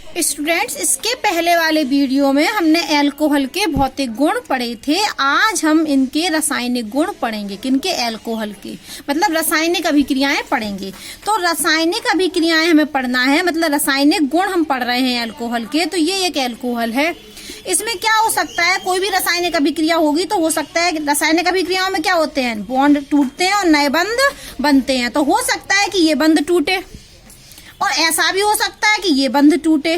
Students, इसके पहले वाले वीडियो में हमने अल्कोहल के भौतिक गुण पढ़े थे। आज हम इनके रासायनिक गुण पढ़ेंगे। किनके? अल्कोहल के, मतलब रासायनिक अभिक्रियाएं पढ़ेंगे। तो रासायनिक अभिक्रियाएं हमें पढ़ना है, मतलब रासायनिक गुण हम पढ़ रहे हैं अल्कोहल के। तो ये एक अल्कोहल है। इसमें क्या हो सकता है? कोई भी रासायनिक अभिक्रिया होगी तो हो सकता है रासायनिक अभिक्रियाओं में क्या होते हैं, बॉन्ड टूटते हैं और नए बंध बनते हैं। तो हो सकता है कि ये बंध टूटे और ऐसा भी हो सकता है कि ये बंध टूटे।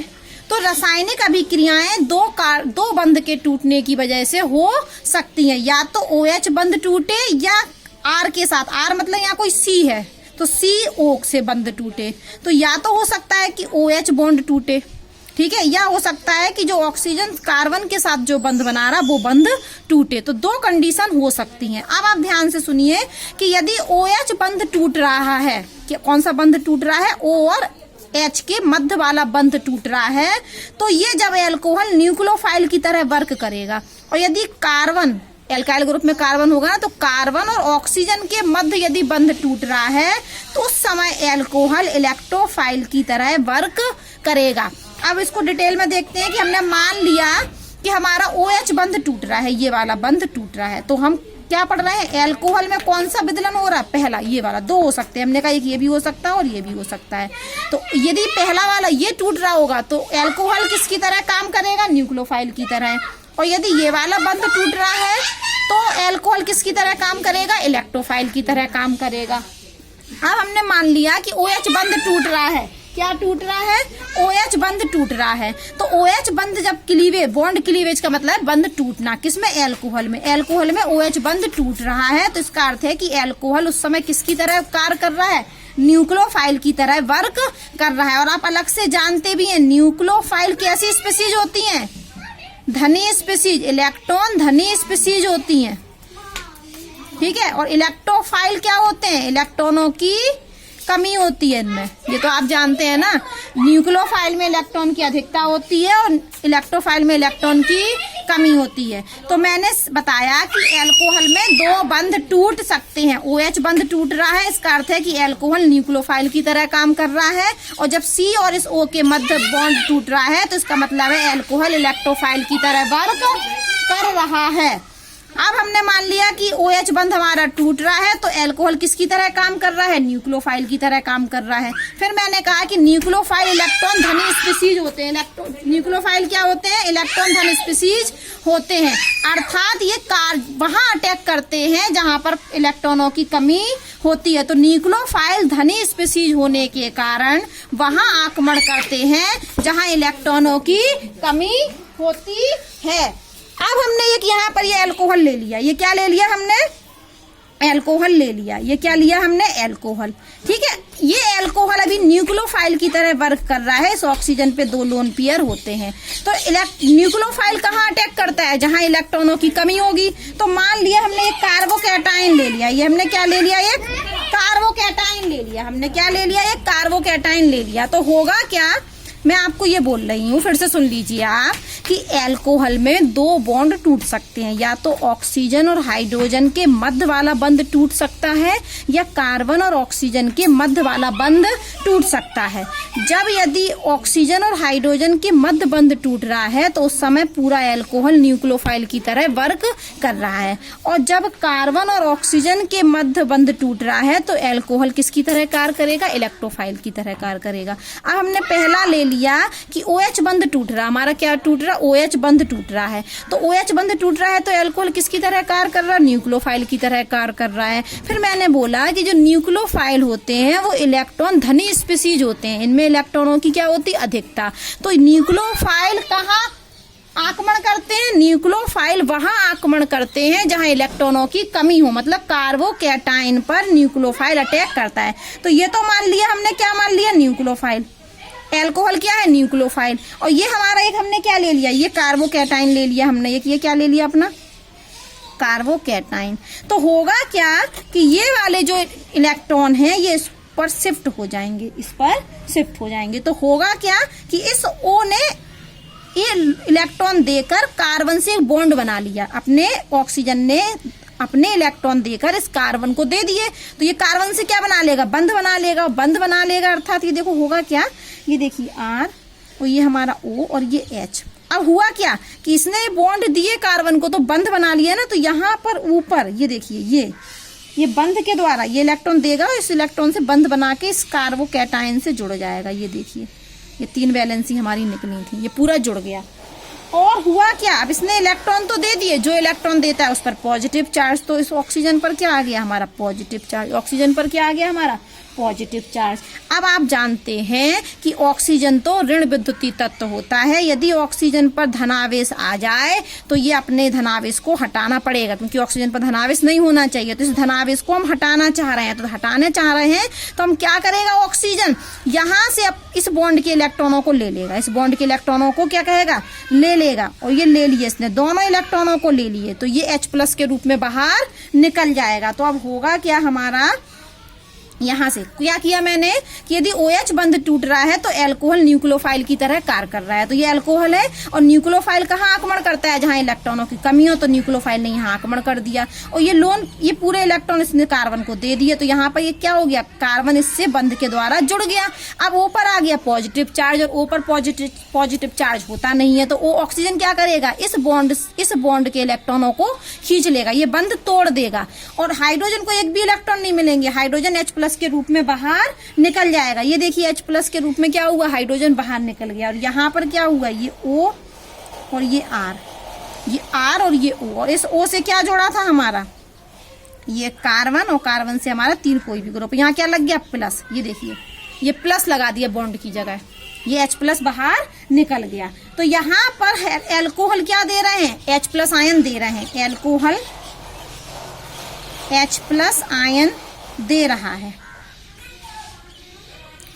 तो रासायनिक अभिक्रियाएं दो बंध के टूटने की वजह से हो सकती हैं। या तो OH बंध टूटे या R के साथ, R मतलब यहाँ कोई C है तो CO से बंध टूटे। तो या तो हो सकता है कि OH बॉन्ड टूटे, ठीक है, या हो सकता है कि जो ऑक्सीजन कार्बन के साथ जो बंध बना रहा वो बंध टूटे। तो दो कंडीशन हो सकती हैं। अब आप ध्यान से सुनिए कि यदि OH बंध टूट रहा है, कि कौन सा बंध टूट रहा है? O और H के मध्य वाला बंध टूट रहा है, तो ये जब अल्कोहल न्यूक्लियोफाइल की तरह वर्क करेगा। और यदि कार्बन, एल्काइल ग्रुप में कार्बन होगा ना, तो कार्बन और ऑक्सीजन के मध्य यदि बंध टूट रहा है तो उस समय अल्कोहल इलेक्ट्रोफाइल की तरह वर्क करेगा। अब इसको डिटेल में देखते हैं कि हमने मान लिया कि हमारा OH बंध टूट रहा है, ये वाला बंध टूट रहा है। तो हम क्या पढ़ रहे हैं? अल्कोहल में कौन सा विदलन हो रहा है? पहला, ये वाला। दो हो सकते हैं, हमने कहा एक ये भी हो सकता है और ये भी हो सकता है। तो यदि पहला वाला ये टूट रहा होगा तो अल्कोहल किसकी तरह काम करेगा? न्यूक्लियोफाइल की तरह। और यदि ये वाला बंध टूट रहा है तो अल्कोहल किसकी तरह काम करेगा? इलेक्ट्रोफाइल की तरह काम करेगा। अब हमने मान लिया कि OH बंध टूट रहा है। क्या टूट रहा है? OH बंध टूट रहा है। तो OH बंध जब क्लीवेज, बॉन्ड क्लीवेज का मतलब है बंध टूटना। किसमें? अल्कोहल में। अल्कोहल में OH बंध टूट रहा है तो इसका अर्थ है कि अल्कोहल उस समय किसकी तरह कार्य कर रहा है? न्यूक्लियोफाइल की तरह वर्क कर रहा है। और आप अलग से जानते भी हैं, न्यूक्लियोफाइल कैसी स्पीसीज होती हैं? धनी स्पीसीज, इलेक्ट्रॉन धनी स्पीसीज होती हैं, ठीक है। और इलेक्ट्रोफाइल क्या होते हैं? इलेक्ट्रॉनों की कमी होती है इनमें, ये तो आप जानते हैं ना। न्यूक्लियोफाइल में इलेक्ट्रॉन की अधिकता होती है और इलेक्ट्रोफाइल में इलेक्ट्रॉन की कमी होती है। तो मैंने बताया कि अल्कोहल में दो बंध टूट सकते हैं। OH बंध टूट रहा है, इसका अर्थ है कि अल्कोहल न्यूक्लियोफाइल की तरह काम कर रहा है। और जब C और इस O के मध्य बॉन्ड टूट रहा है तो इसका मतलब है अल्कोहल इलेक्ट्रोफाइल की तरह वर्क कर रहा है। अब हमने मान लिया कि OH बंध हमारा टूट रहा है तो अल्कोहल किसकी तरह काम कर रहा है? न्यूक्लियोफाइल की तरह काम कर रहा है। फिर मैंने कहा कि न्यूक्लियोफाइल इलेक्ट्रॉन धनी स्पीसीज होते हैं। न्यूक्लियोफाइल क्या होते हैं? इलेक्ट्रॉन धनी स्पीसीज होते हैं। अर्थात ये वहां अटैक करते हैं जहां पर इलेक्ट्रॉनों की कमी होती है। तो न्यूक्लियोफाइल धनी स्पीसीज होने के कारण वहां आक्रमण करते हैं जहां इलेक्ट्रॉनों की कमी होती है। अब हमने एक यहाँ पर ये अल्कोहल ले लिया। ये क्या ले लिया हमने? अल्कोहल ले लिया। ये क्या लिया हमने? अल्कोहल, ठीक है। ये अल्कोहल अभी न्यूक्लियोफाइल की तरह वर्क कर रहा है। इस ऑक्सीजन पे दो लोन पेयर होते हैं। तो न्यूक्लियोफाइल कहाँ अटैक करता है? जहां इलेक्ट्रॉनों की कमी होगी। तो मान लिया हमने एक कार्बोकैटायन ले लिया। ये हमने क्या ले लिया? एक कार्बोकैटायन ले लिया। हमने क्या ले लिया? एक कार्बोकैटायन ले लिया। तो होगा क्या? मैं आपको ये बोल रही हूँ, फिर से सुन लीजिए आप, कि अल्कोहल में दो बॉन्ड टूट सकते हैं। या तो ऑक्सीजन और हाइड्रोजन के मध्य वाला बंध टूट सकता है या कार्बन और ऑक्सीजन के मध्य वाला बंध टूट सकता है। जब यदि ऑक्सीजन और हाइड्रोजन के मध्य बंध टूट रहा है तो उस समय पूरा अल्कोहल न्यूक्लियोफाइल की तरह वर्क कर रहा है। और जब कार्बन और ऑक्सीजन के मध्य बंध टूट रहा है तो अल्कोहल किसकी तरह कार्य करेगा? इलेक्ट्रोफाइल की तरह कार्य करेगा। अब हमने पहला ले लिया कि OH बंध टूट रहा है। हमारा क्या टूट रहा? OH बंध टूट रहा है। तो OH बंध टूट रहा है तो अल्कोहल किसकी तरह कार्य कर रहा है? न्यूक्लियोफाइल की तरह कार्य कर रहा है। फिर मैंने बोला कि जो न्यूक्लियोफाइल होते हैं वो इलेक्ट्रॉन धनी स्पीसीज होते हैं। इनमें इलेक्ट्रॉनों की क्या होती है? अधिकता। तो न्यूक्लियोफाइल कहाँ आक्रमण करते हैं? न्यूक्लियोफाइल वहां आक्रमण करते हैं जहां इलेक्ट्रॉनों की कमी हो, मतलब कार्बोकैटायन पर न्यूक्लियोफाइल अटैक करता है। तो ये तो मान लिया हमने, क्या मान लिया? न्यूक्लियोफाइल। अल्कोहल क्या है? न्यूक्लियोफाइल। और ये हमारा एक हमने क्या ले लिया? ये कार्बोकैटायन ले लिया हमने। ये क्या ले लिया अपना? कार्बोकैटायन। तो होगा क्या कि ये वाले जो इलेक्ट्रॉन हैं ये इस पर शिफ्ट हो जाएंगे, इस पर शिफ्ट हो जाएंगे। तो होगा क्या कि इस O ने ये इलेक्ट्रॉन देकर कार्बन से बॉन्ड बना लिया। अपने ऑक्सीजन ने अपने इलेक्ट्रॉन देकर इस कार्बन को दे दिए। तो ये कार्बन से क्या बना लेगा? बंध बना लेगा। बंध बना लेगा अर्थात ये देखो होगा क्या? ये देखिए R और ये हमारा O और ये H। अब हुआ क्या कि इसने बॉन्ड दिए कार्बन को तो बंध बना लिया ना, तो यहाँ पर ऊपर ये देखिए ये बंध के द्वारा ये इलेक्ट्रॉन देगा और इस इलेक्ट्रॉन से बंध बना के इस कार्बोकैटायन से जुड़ जाएगा। ये देखिए ये 3 वैलेंसी हमारी निकली थी, ये पूरा जुड़ गया। और हुआ क्या, अब इसने इलेक्ट्रॉन तो दे दिए, जो इलेक्ट्रॉन देता है उस पर पॉजिटिव चार्ज, तो इस ऑक्सीजन पर क्या आ गया हमारा पॉजिटिव चार्ज, ऑक्सीजन पर क्या आ गया हमारा पॉजिटिव चार्ज। अब आप जानते हैं कि ऑक्सीजन तो ऋण विद्युतीय तत्व होता है, यदि ऑक्सीजन पर धनावेश आ जाए तो ये अपने धनावेश को हटाना पड़ेगा, क्योंकि ऑक्सीजन पर धनावेश नहीं होना चाहिए। तो इस धनावेश को हम हटाना चाह रहे हैं, तो हटाने चाह रहे हैं तो हम क्या करेगा, ऑक्सीजन यहाँ से अब इस बॉन्ड के इलेक्ट्रॉनों को ले लेगा, इस बॉन्ड के इलेक्ट्रॉनों को क्या कहेगा, ले लेगा। और ये ले लिए इसने, दोनों इलेक्ट्रॉनों को ले लिए, तो ये H+ के रूप में बाहर निकल जाएगा। तो अब होगा क्या हमारा, यहाँ से क्या किया मैंने कि यदि OH बंध टूट रहा है तो अल्कोहल न्यूक्लियोफाइल की तरह कार्य कर रहा है। तो ये अल्कोहल है और न्यूक्लियोफाइल कहाँ आक्रमण करता है, जहाँ इलेक्ट्रॉनों की कमी हो, तो न्यूक्लियोफाइल ने यहाँ आक्रमण कर दिया और ये लोन, ये पूरे इलेक्ट्रॉन इसने कार्बन को दे दिए। तो यहाँ पर ये क्या हो गया, कार्बन इससे बंध के द्वारा जुड़ गया। अब ऊपर आ गया पॉजिटिव चार्ज और ऊपर पॉजिटिव चार्ज होता नहीं है, तो वो ऑक्सीजन क्या करेगा, इस बॉन्ड के इलेक्ट्रॉनों को खींच लेगा, ये बंध तोड़ देगा और हाइड्रोजन को एक भी इलेक्ट्रॉन नहीं मिलेंगे, हाइड्रोजन H+ के रूप में बाहर निकल जाएगा। ये देखिए H+ के रूप में क्या हुआ, हाइड्रोजन बाहर निकल गया। और यहाँ पर क्या हुआ, ये O और ये R, ये R और ये O, और इस O से क्या जोड़ा था हमारा, ये कार्बन, और कार्बन से हमारा 3 कोई भी ग्रुप, यहाँ क्या लग गया प्लस, ये देखिए ये प्लस लगा दिया बॉन्ड की जगह, ये H+ बाहर निकल गया। तो यहाँ पर एल्कोहल क्या दे रहे हैं, H+ आयन दे रहे हैं, एल्कोहल H+ आयन दे रहा है।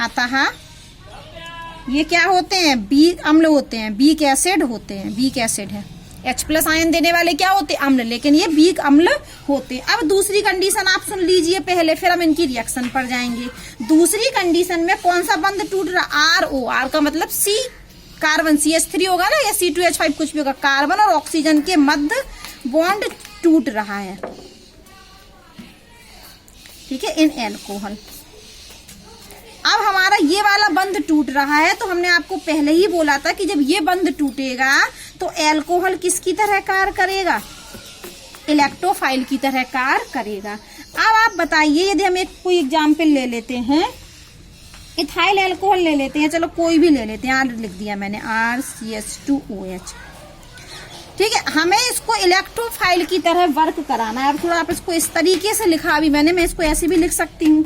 अतः ये क्या होते हैं, बीक अम्ल होते हैं, बीक एसिड होते हैं, बीक एसिड है। H+ आयन देने वाले क्या होते हैं, अम्ल, लेकिन ये बीक अम्ल होते हैं। अब दूसरी कंडीशन आप सुन लीजिए पहले, फिर हम इनकी रिएक्शन पर जाएंगे। दूसरी कंडीशन में कौन सा बंध टूट रहा, RO, R का मतलब C, कार्बन CH3 होगा ना, या C2H5 कुछ भी होगा, कार्बन और ऑक्सीजन के मध्य बॉन्ड टूट रहा है, ठीक है, इन एल्कोहल। अब हमारा ये वाला बंध टूट रहा है, तो हमने आपको पहले ही बोला था कि जब ये बंध टूटेगा तो एल्कोहल किसकी तरह कार्य करेगा, इलेक्ट्रोफाइल की तरह कार्य करेगा। अब आप बताइए, यदि हम एक कोई एग्जाम्पल ले लेते हैं, इथाइल एल्कोहल ले लेते हैं, चलो कोई भी ले लेते हैं, R लिख दिया मैंने, RCH2OH, ठीक है। हमें इसको इलेक्ट्रोफाइल की तरह वर्क कराना है। अब थोड़ा आप इसको इस तरीके से लिखा भी मैंने, मैं इसको ऐसे भी लिख सकती हूँ,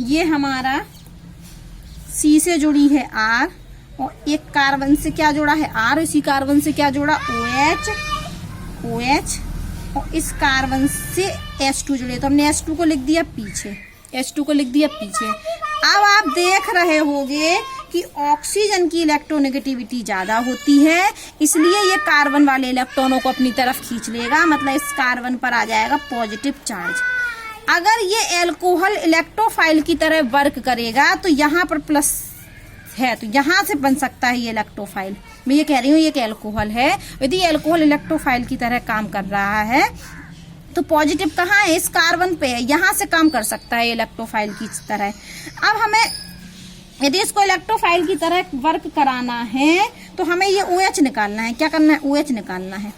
ये हमारा C से जुड़ी है R और एक कार्बन से क्या जोड़ा है R, इसी कार्बन से क्या जोड़ा OH और इस कार्बन से H2 जुड़े, तो हमने H2 को लिख दिया पीछे, H2 को लिख दिया पीछे। अब आप देख रहे होंगे कि ऑक्सीजन की इलेक्ट्रोनेगेटिविटी ज्यादा होती है, इसलिए ये कार्बन वाले इलेक्ट्रॉनों को अपनी तरफ खींच लेगा, मतलब इस कार्बन पर आ जाएगा पॉजिटिव चार्ज। अगर ये एल्कोहल इलेक्ट्रोफाइल की तरह वर्क करेगा तो यहाँ पर प्लस है, तो यहाँ से बन सकता है ये इलेक्ट्रोफाइल। मैं ये कह रही हूँ ये एक एल्कोहल है, यदि एल्कोहल इलेक्ट्रोफाइल की तरह काम कर रहा है तो पॉजिटिव कहाँ है, इस कार्बन पे है, यहाँ से काम कर सकता है इलेक्ट्रोफाइल की तरह। अब हमें यदि इसको इलेक्ट्रोफाइल की तरह वर्क कराना है तो हमें ये OH निकालना है। क्या करना है, OH निकालना है।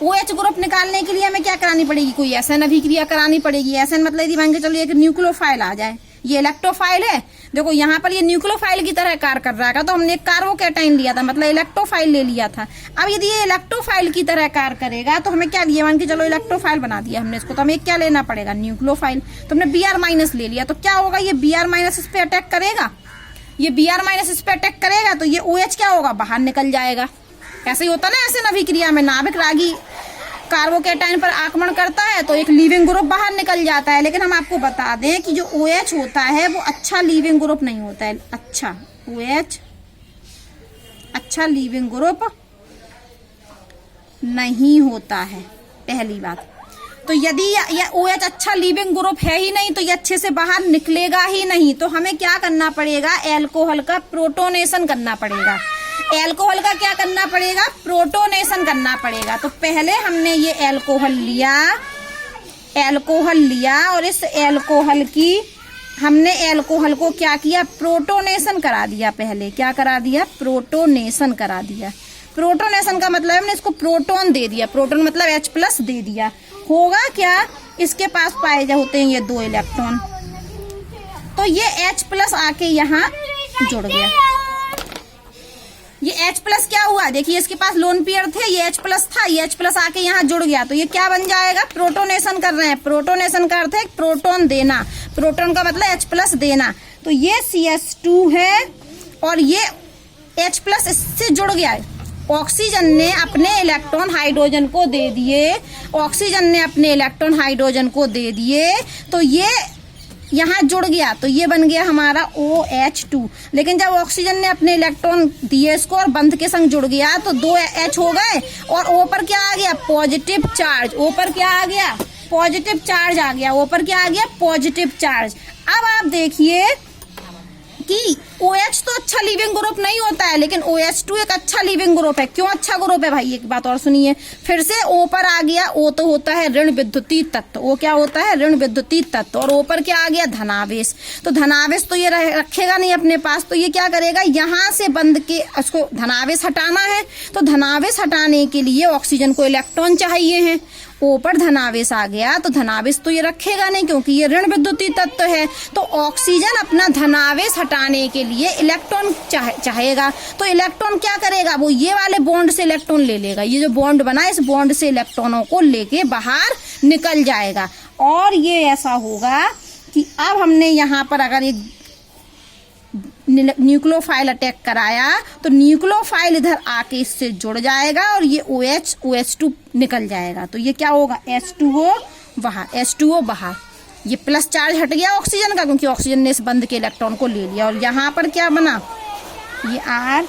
OH ग्रुप निकालने के लिए हमें क्या करानी पड़ेगी, कोई SN अभिक्रिया करानी पड़ेगी। SN मतलब यदि मान के चलो एक न्यूक्लियोफाइल आ जाए, ये इलेक्ट्रोफाइल है, देखो यहाँ पर ये न्यूक्लियोफाइल की तरह कार्य कर रहा है, तो हमने एक कार्बोकैटायन लिया था, मतलब इलेक्ट्रोफाइल ले लिया था। अब यदि ये इलेक्ट्रोफाइल की तरह कार्य करेगा तो हमें क्या लिया, मान के चलो इलेक्ट्रोफाइल बना दिया हमने इसको, तो हमें क्या लेना पड़ेगा, न्यूक्लियोफाइल। तो हमने Br- ले लिया, तो क्या होगा, ये Br- इस पे अटैक करेगा, ये Br- इस पे अटैक करेगा तो ये OH क्या होगा, बाहर निकल जाएगा। ऐसे ही होता ना, ऐसे अभिक्रिया में नाभिक रागी कार्बोकैटायन पर आक्रमण करता है तो एक लीविंग ग्रुप बाहर निकल जाता है। लेकिन हम आपको बता दें कि जो OH होता है वो अच्छा लीविंग ग्रुप नहीं होता है, अच्छा OH अच्छा लीविंग ग्रुप नहीं होता है, पहली बात। तो यदि ये OH अच्छा लीविंग ग्रुप है ही नहीं तो ये अच्छे से बाहर निकलेगा ही नहीं। तो हमें क्या करना पड़ेगा, एल्कोहल का प्रोटोनेशन करना पड़ेगा। एल्कोहल का क्या करना पड़ेगा, प्रोटोनेशन करना पड़ेगा। तो पहले हमने ये एल्कोहल लिया और इस एल्कोहल की हमने एल्कोहल को क्या किया, प्रोटोनेशन करा दिया। पहले क्या करा दिया, प्रोटोनेशन करा दिया। प्रोटोनेशन का मतलब हमने इसको प्रोटोन दे दिया, प्रोटोन मतलब H+ दे दिया। होगा क्या, इसके पास पाए होते हैं ये 2 इलेक्ट्रॉन, तो ये H+ आके यहाँ जुड़ गया। ये H+ क्या हुआ, देखिए इसके पास लोन पेयर थे, ये H+ था, ये H+ आके यहाँ जुड़ गया, तो ये क्या बन जाएगा, प्रोटोनेशन कर रहे हैं। प्रोटोनेशन का अर्थ है प्रोटोन देना, प्रोटोन का मतलब H+ देना। तो ये CH2 है और ये H+ इससे जुड़ गया है। ऑक्सीजन ने अपने इलेक्ट्रॉन हाइड्रोजन को दे दिए, ऑक्सीजन ने अपने इलेक्ट्रॉन हाइड्रोजन को दे दिए, तो ये यहाँ जुड़ गया, तो ये बन गया हमारा OH2। लेकिन जब ऑक्सीजन ने अपने इलेक्ट्रॉन दिए इसको और बंध के संग जुड़ गया तो 2 H हो गए और O पर क्या आ गया, पॉजिटिव चार्ज। O पर क्या आ गया, पॉजिटिव चार्ज आ गया। O पर क्या आ गया, पॉजिटिव चार्ज। अब आप देखिए कि OH तो अच्छा लिविंग ग्रुप नहीं होता है, लेकिन OH2 एक अच्छा लिविंग ग्रुप है। क्यों अच्छा ग्रुप है भाई, एक बात और सुनिए फिर से। O पर आ गया, O तो होता है ऋण विद्युतीय तत्व, O क्या होता है, ऋण विद्युतीय तत्व, और O पर क्या आ गया, धनावेश। तो धनावेश तो ये रखेगा नहीं अपने पास, तो ये क्या करेगा, यहाँ से बंद के उसको धनावेश हटाना है। तो धनावेश हटाने के लिए ऑक्सीजन को इलेक्ट्रॉन चाहिए है। O पर धनावेश आ गया तो धनावेश तो ये रखेगा नहीं क्योंकि ये ऋण विद्युतीय तत्व है। तो ऑक्सीजन अपना धनावेश हटाने के लिए इलेक्ट्रॉन चाहेगा। तो इलेक्ट्रॉन क्या करेगा, वो ये वाले बॉन्ड से इलेक्ट्रॉन ले लेगा। ये जो बॉन्ड बना है इस बॉन्ड से इलेक्ट्रॉनों को लेके बाहर निकल जाएगा। और ये ऐसा होगा कि अब हमने यहाँ पर अगर एक न्यूक्लियोफाइल अटैक कराया तो न्यूक्लियोफाइल इधर आके इससे जुड़ जाएगा और ये OH2 निकल जाएगा। तो ये क्या होगा, H2O बाहर, H2O बाहर। ये प्लस चार्ज हट गया ऑक्सीजन का क्योंकि ऑक्सीजन ने इस बंद के इलेक्ट्रॉन को ले लिया। और यहाँ पर क्या बना, ये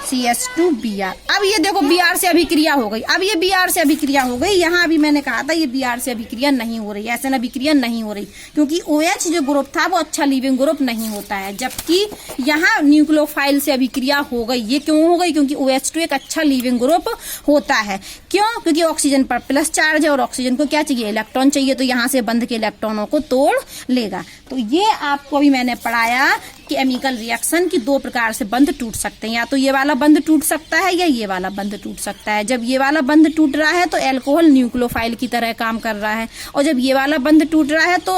CH2Br। अब ये देखो Br से अभिक्रिया हो गई। अब ये Br से अभिक्रिया हो गई। यहाँ भी मैंने कहा था ये Br से अभिक्रिया नहीं हो रही, ऐसे अभिक्रिया नहीं हो रही क्योंकि OH जो ग्रुप था वो अच्छा लिविंग ग्रुप नहीं होता है, जबकि यहाँ न्यूक्लियोफाइल से अभिक्रिया हो गई। ये क्यों हो गई, क्योंकि OH2 एक अच्छा लिविंग ग्रुप होता है। क्यों, क्योंकि ऑक्सीजन पर प्लस चार्ज है और ऑक्सीजन को क्या चाहिए, इलेक्ट्रॉन चाहिए, तो यहाँ से बंध के इलेक्ट्रॉनों को तोड़ लेगा। तो ये आपको अभी मैंने पढ़ाया केमिकल रिएक्शन की 2 प्रकार से बंध टूट सकते हैं, या तो ये वाला बंध टूट सकता है या ये वाला बंध टूट सकता है। जब ये वाला बंध टूट रहा है तो एल्कोहल न्यूक्लियोफाइल की तरह काम कर रहा है, और जब ये वाला बंध टूट रहा है तो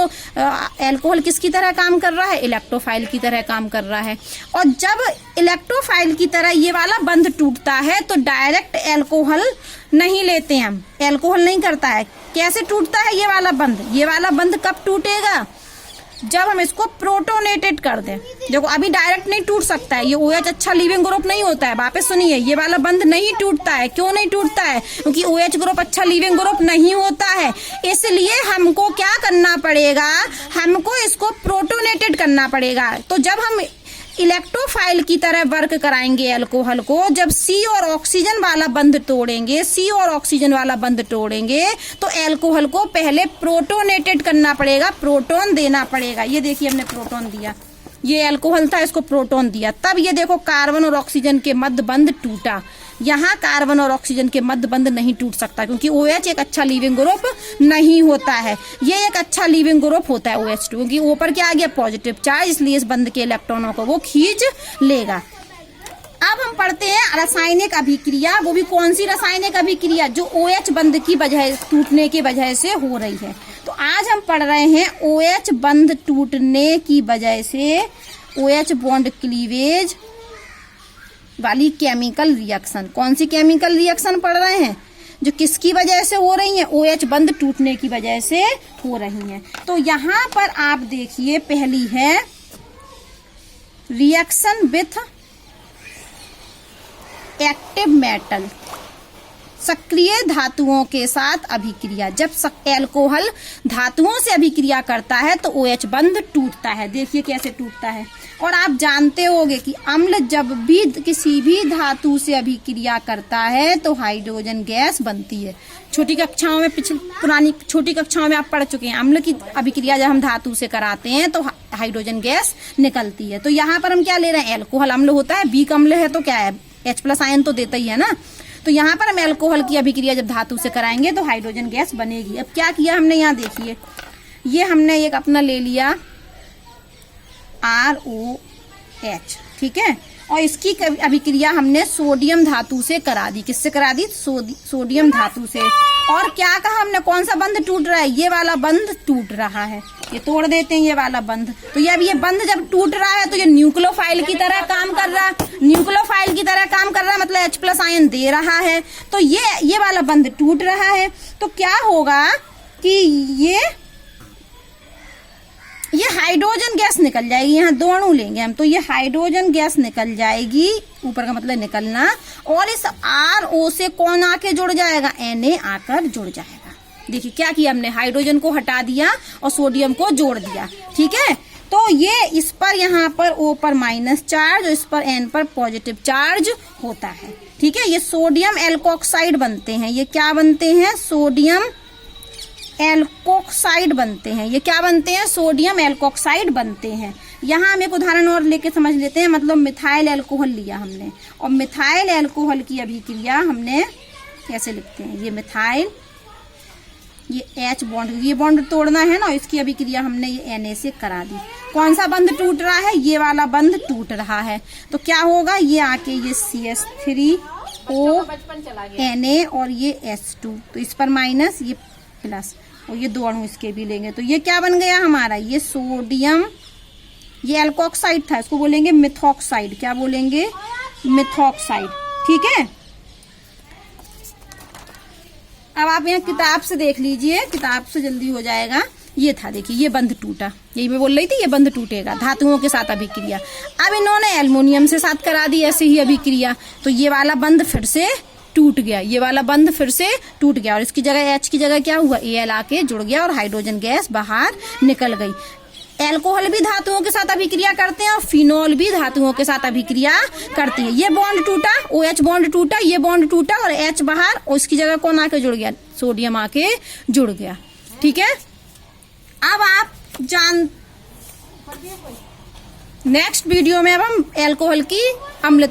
एल्कोहल किसकी तरह काम कर रहा है, इलेक्ट्रोफाइल की तरह काम कर रहा है। और जब इलेक्ट्रोफाइल की तरह ये वाला बंध टूटता है तो डायरेक्ट एल्कोहल नहीं लेते हैं हम, एल्कोहल नहीं करता है। कैसे टूटता है ये वाला बंध, ये वाला बंध कब टूटेगा, जब हम इसको प्रोटोनेटेड कर दें। देखो अभी डायरेक्ट नहीं टूट सकता है, ये OH अच्छा लिविंग ग्रुप नहीं होता है। वापस सुनिए, ये वाला बंध नहीं टूटता है। क्यों नहीं टूटता है, क्योंकि OH ग्रुप अच्छा लिविंग ग्रुप नहीं होता है। इसलिए हमको क्या करना पड़ेगा, हमको इसको प्रोटोनेटेड करना पड़ेगा। तो जब हम इलेक्ट्रोफाइल की तरह वर्क कराएंगे एल्कोहल को, जब C और ऑक्सीजन वाला बंध तोड़ेंगे, C और ऑक्सीजन वाला बंध तोड़ेंगे, तो एल्कोहल को पहले प्रोटोनेटेड करना पड़ेगा, प्रोटोन देना पड़ेगा। ये देखिए हमने प्रोटोन दिया, ये एल्कोहल था, इसको प्रोटोन दिया, तब ये देखो कार्बन और ऑक्सीजन के मध्य बंध टूटा। यहाँ कार्बन और ऑक्सीजन के मध्य बंध नहीं टूट सकता क्योंकि OH एक अच्छा लिविंग ग्रुप नहीं होता है। ये एक अच्छा लिविंग ग्रुप होता है OH2, क्योंकि ऊपर क्या आ गया, पॉजिटिव चार्ज, इसलिए इस बंध के इलेक्ट्रॉनों को वो खींच लेगा। अब हम पढ़ते हैं रासायनिक अभिक्रिया। वो भी कौन सी रासायनिक अभिक्रिया, जो OH बंध की वजह टूटने की वजह से हो रही है। तो आज हम पढ़ रहे हैं OH बंध टूटने की वजह से OH बॉन्ड क्लीवेज वाली केमिकल रिएक्शन। कौन सी केमिकल रिएक्शन पढ़ रहे हैं, जो किसकी वजह से हो रही है, OH बंध टूटने की वजह से हो रही हैं। तो यहाँ पर आप देखिए, पहली है रिएक्शन विथ एक्टिव मेटल, सक्रिय धातुओं के साथ अभिक्रिया। जब एल्कोहल धातुओं से अभिक्रिया करता है तो OH बंध टूटता है। देखिए कैसे टूटता है। और आप जानते होंगे कि अम्ल जब भी किसी भी धातु से अभिक्रिया करता है तो हाइड्रोजन गैस बनती है। छोटी कक्षाओं में, पुरानी छोटी कक्षाओं में आप पढ़ चुके हैं, अम्ल की अभिक्रिया जब हम धातु से कराते हैं तो हाइड्रोजन गैस निकलती है। तो यहाँ पर हम क्या ले रहे हैं, एल्कोहल अम्ल होता है, बीक अम्ल है तो क्या है, H+ आयन तो देता ही है ना। तो यहाँ पर हम एल्कोहल की अभिक्रिया जब धातु से कराएंगे तो हाइड्रोजन गैस बनेगी। अब क्या किया हमने, यहाँ देखिए, ये हमने एक अपना ले लिया ROH, ठीक है। और इसकी अभिक्रिया हमने सोडियम धातु से करा दी। किससे करा दी? सोडियम धातु से। और क्या कहा हमने? कौन सा बंध टूट रहा है? ये वाला बंध टूट रहा है। ये तोड़ देते हैं ये वाला बंध। तो ये अब ये बंध जब टूट रहा है तो ये न्यूक्लियोफाइल की तरह काम कर रहा है। न्यूक्लियोफाइल की तरह काम कर रहा है मतलब H+ आयन दे रहा है। तो ये वाला बंध टूट रहा है। तो क्या होगा कि ये हाइड्रोजन गैस निकल जाएगी। यहाँ 2 अणु लेंगे हम, तो ये हाइड्रोजन गैस निकल जाएगी, ऊपर का मतलब निकलना। और इस RO से कौन आके जुड़ जाएगा? Na आकर जुड़ जाएगा। देखिए क्या किया हमने, हाइड्रोजन को हटा दिया और सोडियम को जोड़ दिया, ठीक है। तो ये इस पर यहाँ पर O पर माइनस चार्ज और इस पर N पर पॉजिटिव चार्ज होता है, ठीक है। ये सोडियम एल्कोक्साइड बनते हैं। ये क्या बनते हैं? सोडियम एल्कोक्साइड बनते हैं। ये क्या बनते हैं? सोडियम एल्कोक्साइड बनते हैं। यहाँ हम एक उदाहरण और लेके समझ लेते हैं। मतलब मिथाइल अल्कोहल लिया हमने और मिथाइल अल्कोहल की अभिक्रिया हमने कैसे लिखते हैं? ये मिथाइल, ये H बॉन्ड, ये बॉन्ड तोड़ना है ना, इसकी अभिक्रिया हमने ये Na से करा दी। कौन सा बंध टूट रहा है? ये वाला बंध टूट रहा है। तो क्या होगा? ये आके ये CH3O Na और ये H2, तो इस पर माइनस, ये प्लस, और ये 2 अणु इसके भी लेंगे। तो ये क्या बन गया हमारा? ये सोडियम, ये एल्कोक्साइड था, इसको बोलेंगे मिथॉक्साइड। क्या बोलेंगे? मिथॉक्साइड, ठीक है। अब आप यहाँ किताब से देख लीजिए, किताब से जल्दी हो जाएगा। ये था, देखिए ये बंध टूटा, यही मैं बोल रही थी, ये बंध टूटेगा धातुओं के साथ अभिक्रिया। अब इन्होंने एल्युमिनियम से साथ करा दी ऐसे ही अभिक्रिया, तो ये वाला बंध फिर से टूट गया, ये वाला बंध फिर से टूट गया और इसकी जगह H की जगह क्या हुआ? Al आके जुड़ गया और हाइड्रोजन गैस बाहर निकल गई। एल्कोहल भी धातुओं के साथ अभिक्रिया करते हैं और फिनोल भी धातुओं के साथ अभिक्रिया करते हैं। ये बॉन्ड टूटा, OH बॉन्ड टूटा, ये बॉन्ड टूटा और H बाहर, और इसकी जगह कौन आके जुड़ गया? सोडियम आके जुड़ गया, ठीक है। अब आप नेक्स्ट वीडियो में अब हम एल्कोहल की अम्ल